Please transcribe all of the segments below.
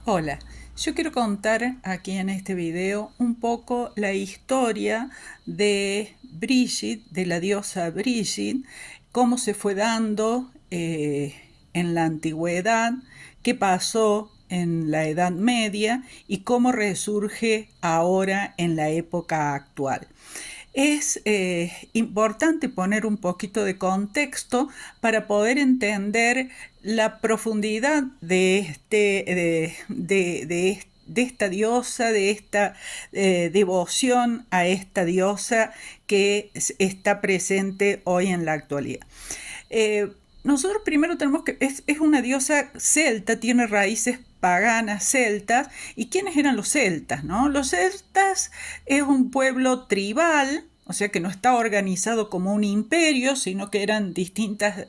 Hola, yo quiero contar aquí en este video un poco la historia de Brigitte, de la diosa Brigitte, cómo se fue dando en la antigüedad, qué pasó en la Edad Media y cómo resurge ahora en la época actual. Es importante poner un poquito de contexto para poder entender la profundidad de esta diosa, de esta devoción a esta diosa que está presente hoy en la actualidad. Nosotros primero tenemos que, es una diosa celta, tiene raíces paganas celtas. ¿Y quiénes eran los celtas? ¿No? Los celtas es un pueblo tribal, o sea que no está organizado como un imperio, sino que eran distintas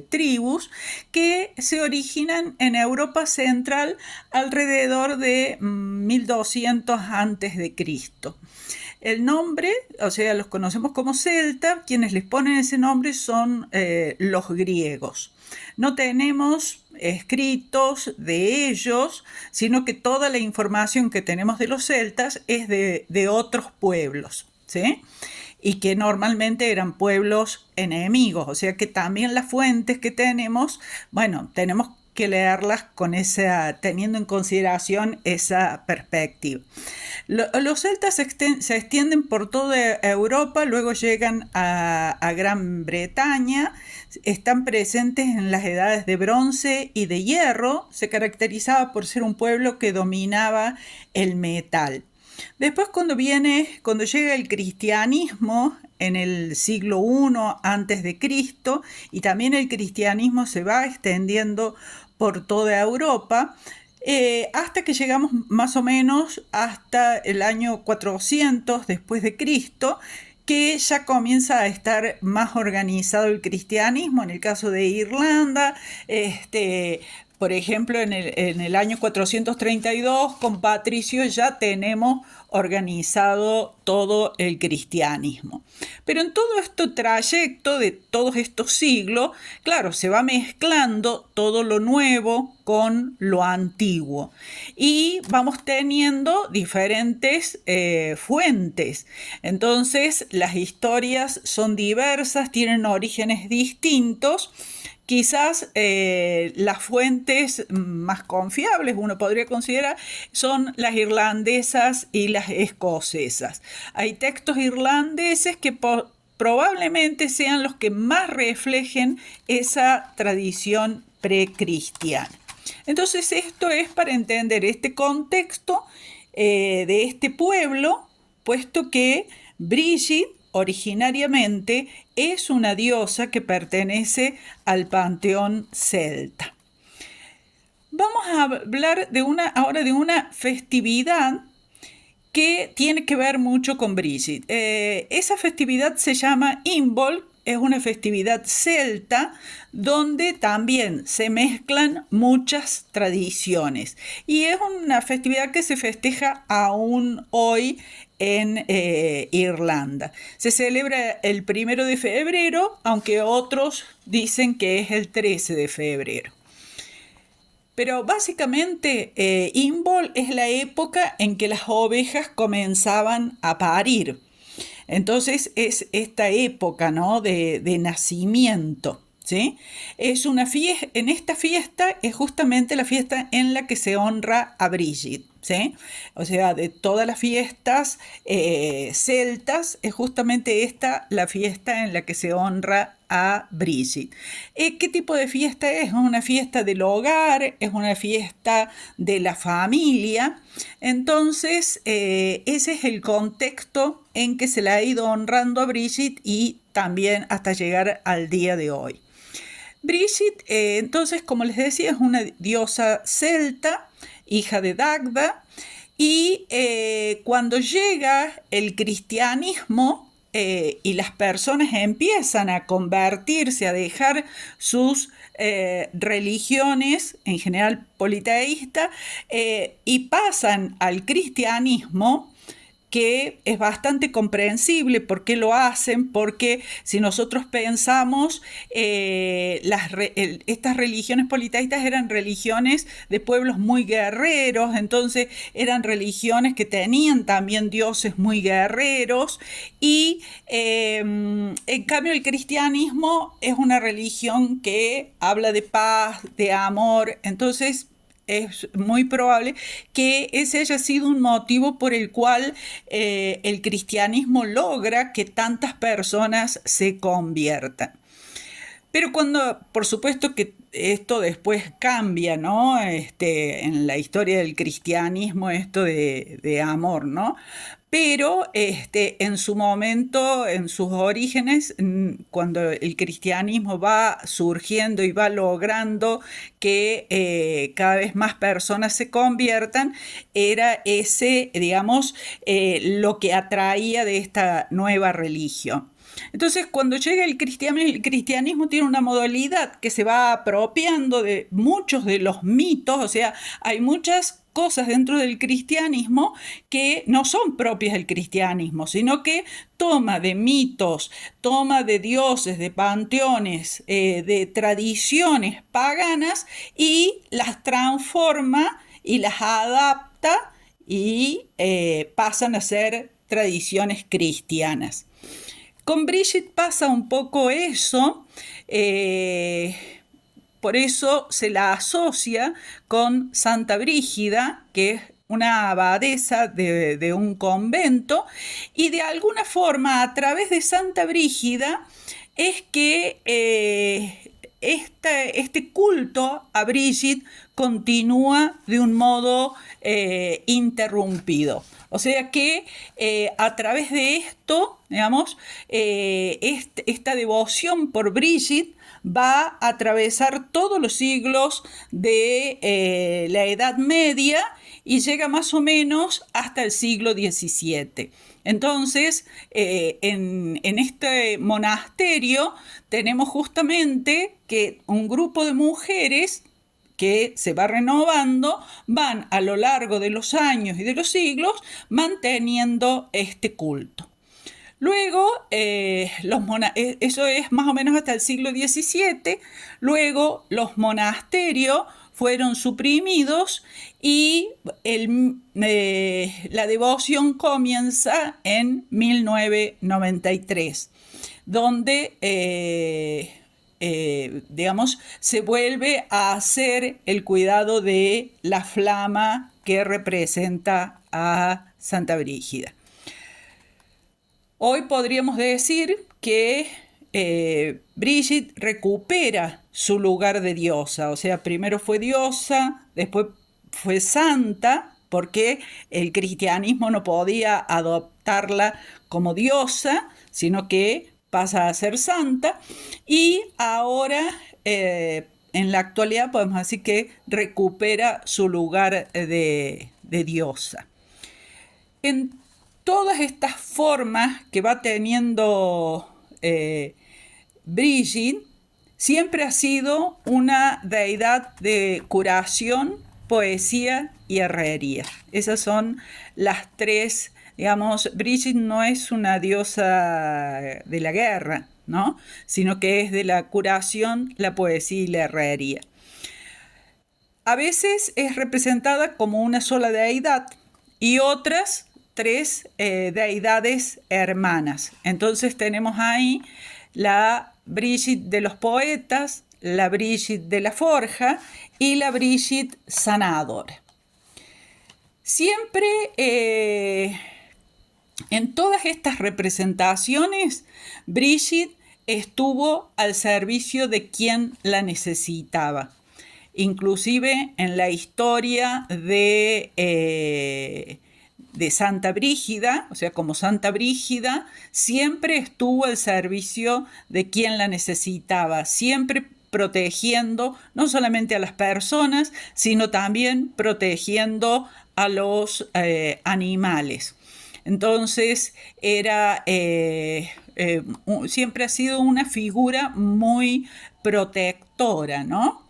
tribus que se originan en Europa Central alrededor de 1200 antes de Cristo. El nombre, o sea, los conocemos como celta, quienes les ponen ese nombre son los griegos. No tenemos escritos de ellos, sino que toda la información que tenemos de los celtas es de otros pueblos, ¿sí? Y que normalmente eran pueblos enemigos, o sea que también las fuentes que tenemos, bueno, tenemos que leerlas con teniendo en consideración esa perspectiva. Los celtas se extienden por toda Europa, luego llegan a Gran Bretaña, están presentes en las edades de bronce y de hierro, se caracterizaba por ser un pueblo que dominaba el metal. Después cuando llega el cristianismo en el siglo I antes de Cristo, y también el cristianismo se va extendiendo por toda Europa, hasta que llegamos más o menos hasta el año 400 después de Cristo, que ya comienza a estar más organizado el cristianismo. En el caso de Irlanda, por ejemplo, en el año 432, con Patricio ya tenemos organizado todo el cristianismo. Pero en todo este trayecto de todos estos siglos, claro, se va mezclando todo lo nuevo con lo antiguo y vamos teniendo diferentes fuentes. Entonces, las historias son diversas, tienen orígenes distintos. Quizás las fuentes más confiables, uno podría considerar, son las irlandesas y las escocesas. Hay textos irlandeses que probablemente sean los que más reflejen esa tradición precristiana. Entonces esto es para entender este contexto de este pueblo, puesto que Brigitte originariamente es una diosa que pertenece al panteón celta. Vamos a hablar ahora de una festividad que tiene que ver mucho con Brigitte. Esa festividad se llama Imbolc, es una festividad celta donde también se mezclan muchas tradiciones y es una festividad que se festeja aún hoy en Irlanda. Se celebra el 1 de febrero, aunque otros dicen que es el 13 de febrero. Pero básicamente Imbolc es la época en que las ovejas comenzaban a parir. Entonces es esta época, ¿no?, de nacimiento, ¿sí? En esta fiesta es justamente la fiesta en la que se honra a Brigitte, ¿sí? O sea, de todas las fiestas celtas, es justamente esta la fiesta en la que se honra a Brigitte. ¿Qué tipo de fiesta es? Es una fiesta del hogar, es una fiesta de la familia. Entonces, ese es el contexto en que se le ha ido honrando a Brigitte y también hasta llegar al día de hoy. Brigitte, entonces, como les decía, es una diosa celta, hija de Dagda, y cuando llega el cristianismo, y las personas empiezan a convertirse, a dejar sus religiones, en general politeístas, y pasan al cristianismo, que es bastante comprensible por qué lo hacen, porque si nosotros pensamos, estas religiones politeístas eran religiones de pueblos muy guerreros, entonces eran religiones que tenían también dioses muy guerreros, y en cambio el cristianismo es una religión que habla de paz, de amor, entonces es muy probable que ese haya sido un motivo por el cual el cristianismo logra que tantas personas se conviertan. Pero cuando, por supuesto que esto después cambia, ¿no? En la historia del cristianismo, esto de amor, ¿no? Pero en su momento, en sus orígenes, cuando el cristianismo va surgiendo y va logrando que cada vez más personas se conviertan, era ese, digamos, lo que atraía de esta nueva religión. Entonces, cuando llega el cristianismo tiene una modalidad que se va apropiando de muchos de los mitos, o sea, hay muchas cosas dentro del cristianismo que no son propias del cristianismo, sino que toma de mitos, toma de dioses, de panteones, de tradiciones paganas y las transforma y las adapta y pasan a ser tradiciones cristianas. Con Brigitte pasa un poco eso, por eso se la asocia con Santa Brígida, que es una abadesa de un convento, y de alguna forma a través de Santa Brígida es que este culto a Brigitte continúa de un modo interrumpido. O sea que a través de esto, digamos, esta devoción por Brigitte va a atravesar todos los siglos de la Edad Media y llega más o menos hasta el siglo XVII. Entonces, en este monasterio tenemos justamente que un grupo de mujeres que se va renovando, van a lo largo de los años y de los siglos manteniendo este culto. Luego, eso es más o menos hasta el siglo XVII, luego los monasterios fueron suprimidos y la devoción comienza en 1993, donde digamos, se vuelve a hacer el cuidado de la flama que representa a Santa Brígida. Hoy podríamos decir que Brigitte recupera su lugar de diosa, o sea, primero fue diosa, después fue santa, porque el cristianismo no podía adoptarla como diosa, sino que pasa a ser santa, y ahora en la actualidad podemos decir que recupera su lugar de diosa. En todas estas formas que va teniendo Brigitte, siempre ha sido una deidad de curación, poesía y herrería. Esas son las tres. Digamos, Brigitte no es una diosa de la guerra, ¿no? Sino que es de la curación, la poesía y la herrería. A veces es representada como una sola deidad y otras tres deidades hermanas. Entonces tenemos ahí la Brigitte de los poetas, la Brigitte de la forja y la Brigitte sanadora. Siempre en todas estas representaciones, Brigitte estuvo al servicio de quien la necesitaba. Inclusive en la historia de Santa Brígida, o sea, como Santa Brígida, siempre estuvo al servicio de quien la necesitaba, siempre protegiendo no solamente a las personas, sino también protegiendo a los animales. Entonces siempre ha sido una figura muy protectora, ¿no?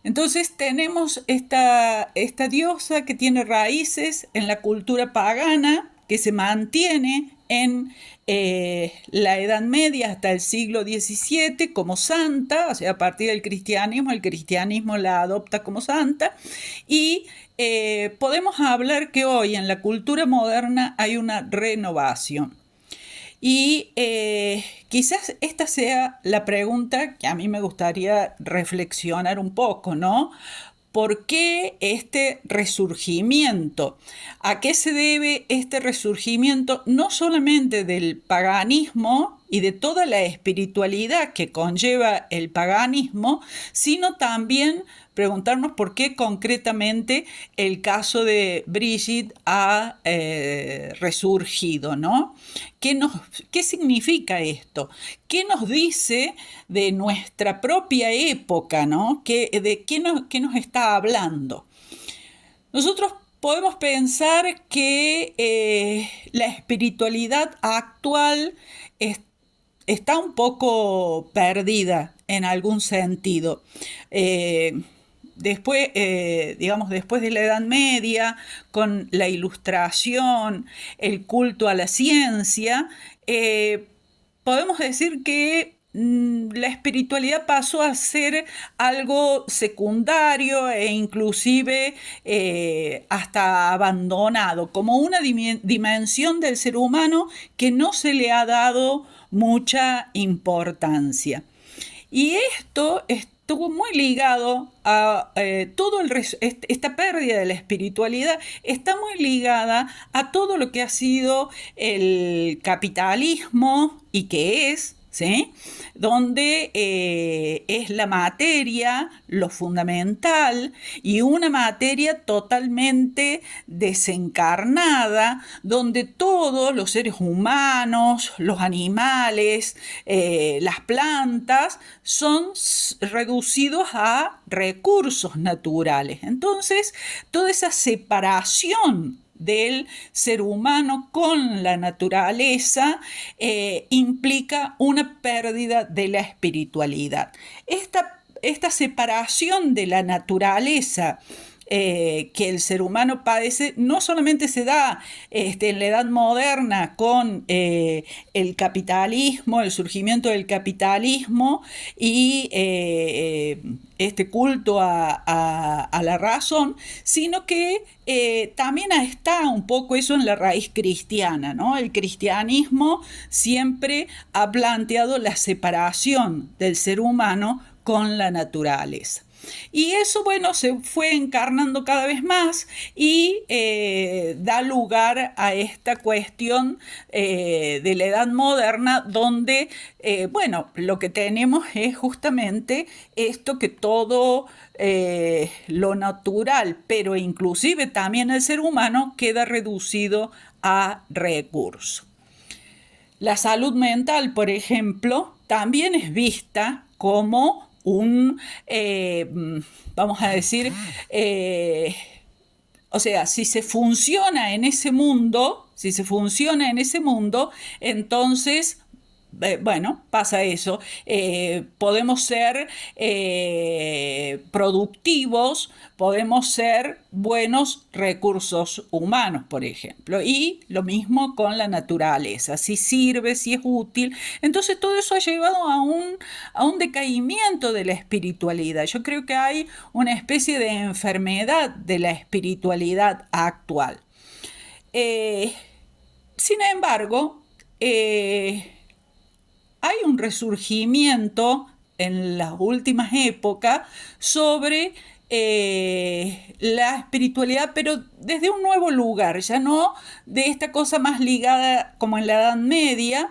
Entonces tenemos esta diosa que tiene raíces en la cultura pagana, que se mantiene en la Edad Media hasta el siglo XVII como santa, o sea, a partir del cristianismo, el cristianismo la adopta como santa, y podemos hablar que hoy en la cultura moderna hay una renovación. Y quizás esta sea la pregunta que a mí me gustaría reflexionar un poco, ¿no? ¿Por qué este resurgimiento? ¿A qué se debe este resurgimiento no solamente del paganismo y de toda la espiritualidad que conlleva el paganismo, sino también preguntarnos por qué concretamente el caso de Brigitte ha resurgido, ¿no? ¿Qué significa esto? ¿Qué nos dice de nuestra propia época, ¿no? ¿De qué nos está hablando? Nosotros podemos pensar que la espiritualidad actual está un poco perdida en algún sentido. Después de la Edad Media, con la Ilustración, el culto a la ciencia, podemos decir que la espiritualidad pasó a ser algo secundario e inclusive hasta abandonado, como una dimensión del ser humano que no se le ha dado mucha importancia. Y esto estuvo muy ligado a esta pérdida de la espiritualidad, está muy ligada a todo lo que ha sido el capitalismo y que es, ¿sí? Donde es la materia lo fundamental y una materia totalmente desencarnada, donde todos los seres humanos, los animales, las plantas son reducidos a recursos naturales. Entonces, toda esa separación del ser humano con la naturaleza implica una pérdida de la espiritualidad. Esta separación de la naturaleza que el ser humano padece no solamente se da en la edad moderna con el capitalismo, el surgimiento del capitalismo y este culto a la razón, sino que también está un poco eso en la raíz cristiana, ¿no? El cristianismo siempre ha planteado la separación del ser humano con la naturaleza. Y eso, bueno, se fue encarnando cada vez más y da lugar a esta cuestión de la edad moderna donde, bueno, lo que tenemos es justamente esto que todo lo natural, pero inclusive también el ser humano, queda reducido a recursos. La salud mental, por ejemplo, también es vista como vamos a decir, o sea, si se funciona en ese mundo, entonces bueno, pasa eso. Podemos ser productivos, podemos ser buenos recursos humanos, por ejemplo. Y lo mismo con la naturaleza. Si sirve, si es útil. Entonces todo eso ha llevado a un decaimiento de la espiritualidad. Yo creo que hay una especie de enfermedad de la espiritualidad actual. Sin embargo, hay un resurgimiento en las últimas épocas sobre la espiritualidad, pero desde un nuevo lugar, ya no de esta cosa más ligada como en la Edad Media,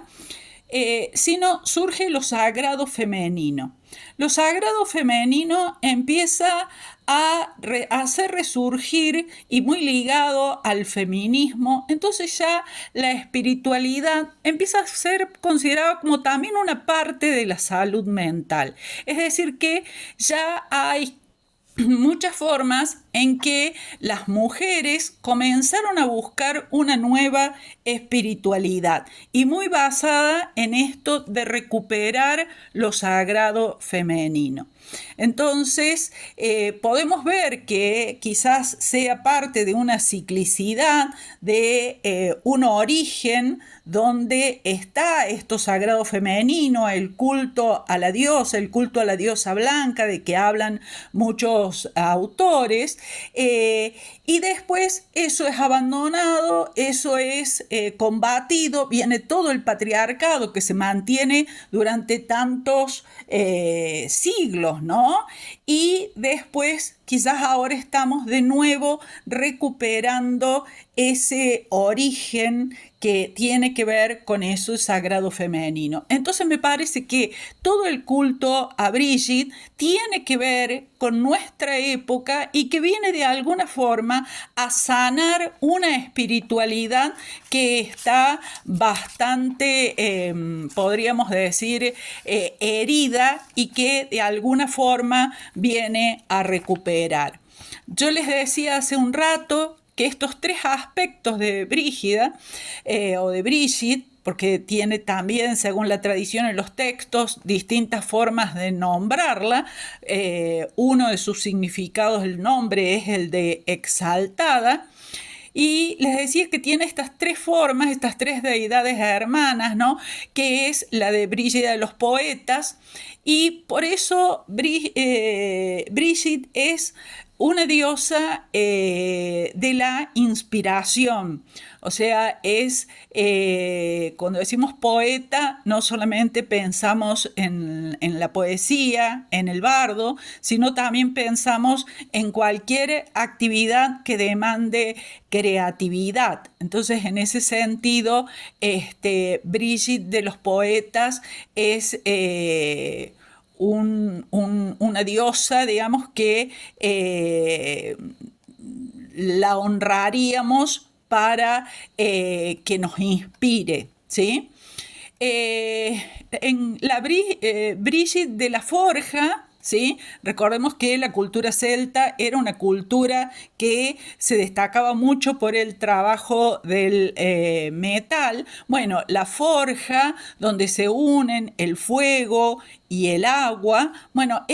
sino surge lo sagrado femenino. Lo sagrado femenino empieza a hacer resurgir y muy ligado al feminismo, entonces ya la espiritualidad empieza a ser considerada como también una parte de la salud mental. Es decir, que ya hay muchas formas en que las mujeres comenzaron a buscar una nueva espiritualidad y muy basada en esto de recuperar lo sagrado femenino. Entonces, podemos ver que quizás sea parte de una ciclicidad, de un origen donde está esto sagrado femenino, el culto a la diosa blanca, de que hablan muchos autores, y después eso es abandonado, eso es combatido, viene todo el patriarcado que se mantiene durante tantos siglos, ¿no? Y después quizás ahora estamos de nuevo recuperando ese origen que tiene que ver con eso sagrado femenino. Entonces me parece que todo el culto a Brigitte tiene que ver con nuestra época y que viene de alguna forma a sanar una espiritualidad que está bastante, podríamos decir, herida y que de alguna forma viene a recuperar. Yo les decía hace un rato que estos tres aspectos de Brígida o de Brigitte, porque tiene también, según la tradición en los textos, distintas formas de nombrarla. Uno de sus significados del nombre es el de exaltada. Y les decía que tiene estas tres formas, estas tres deidades hermanas, ¿no? Que es la de Brígida de los poetas. Y por eso Brigitte es una diosa de la inspiración. O sea, es cuando decimos poeta, no solamente pensamos en la poesía, en el bardo, sino también pensamos en cualquier actividad que demande creatividad. Entonces, en ese sentido, Brigitte de los poetas es una diosa, digamos, que la honraríamos para que nos inspire, ¿sí? En la Brigitte de la Forja, ¿sí? Recordemos que la cultura celta era una cultura que se destacaba mucho por el trabajo del metal. Bueno, la forja, donde se unen el fuego y el agua, bueno,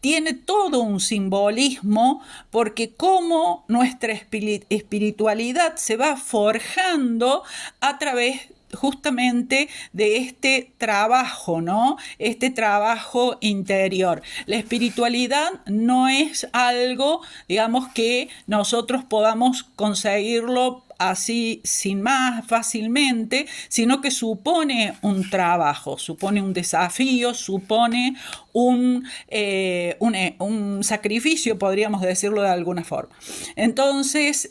tiene todo un simbolismo, porque como nuestra espiritualidad se va forjando a través justamente de este trabajo, ¿no? Este trabajo interior. La espiritualidad no es algo, digamos, que nosotros podamos conseguirlo así sin más fácilmente, sino que supone un trabajo, supone un desafío, supone un sacrificio, podríamos decirlo de alguna forma. Entonces,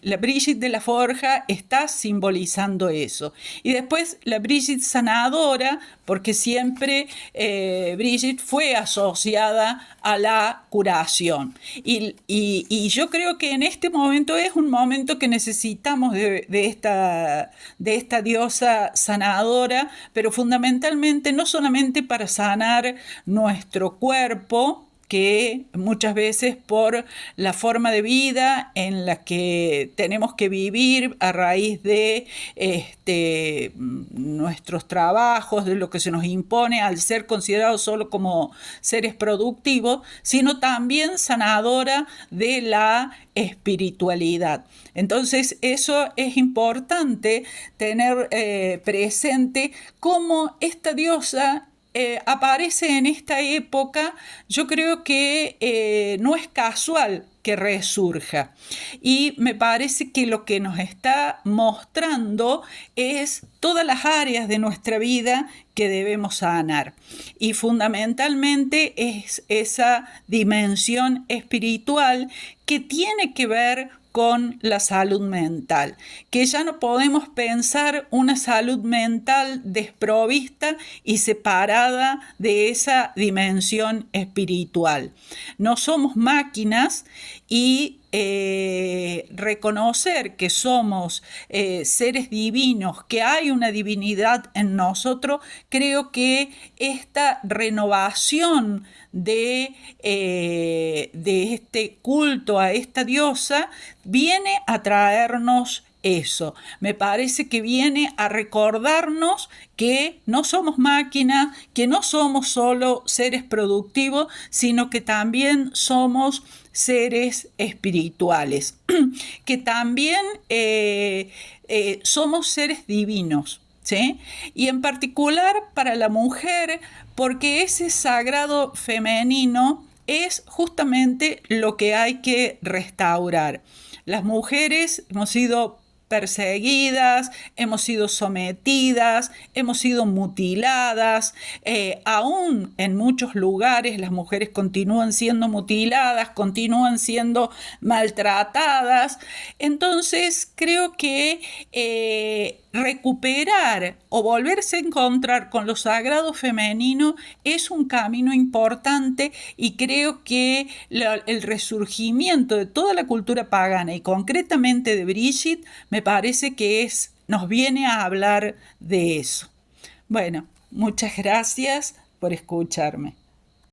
la Brigitte de la Forja está simbolizando eso. Y después la Brigitte sanadora, porque siempre Brigitte fue asociada a la curación. Y yo creo que en este momento es un momento que necesitamos de esta diosa sanadora, pero fundamentalmente no solamente para sanar nuestro cuerpo, que muchas veces por la forma de vida en la que tenemos que vivir a raíz de nuestros trabajos, de lo que se nos impone al ser considerados solo como seres productivos, sino también sanadora de la espiritualidad. Entonces eso es importante tener presente cómo esta diosa aparece en esta época. Yo creo que no es casual que resurja, y me parece que lo que nos está mostrando es todas las áreas de nuestra vida que debemos sanar, y fundamentalmente es esa dimensión espiritual que tiene que ver con la salud mental, que ya no podemos pensar una salud mental desprovista y separada de esa dimensión espiritual. No somos máquinas y reconocer que somos seres divinos, que hay una divinidad en nosotros, creo que esta renovación de este culto a esta diosa viene a traernos eso. Me parece que viene a recordarnos que no somos máquinas, que no somos solo seres productivos, sino que también somos seres espirituales, que también somos seres divinos, ¿sí? Y en particular para la mujer, porque ese sagrado femenino es justamente lo que hay que restaurar. Las mujeres hemos sido perseguidas, hemos sido sometidas, hemos sido mutiladas, aún en muchos lugares las mujeres continúan siendo mutiladas, continúan siendo maltratadas. Entonces creo que recuperar o volverse a encontrar con lo sagrado femenino es un camino importante, y creo que el resurgimiento de toda la cultura pagana y concretamente de Brigitte me parece que nos viene a hablar de eso. Bueno, muchas gracias por escucharme.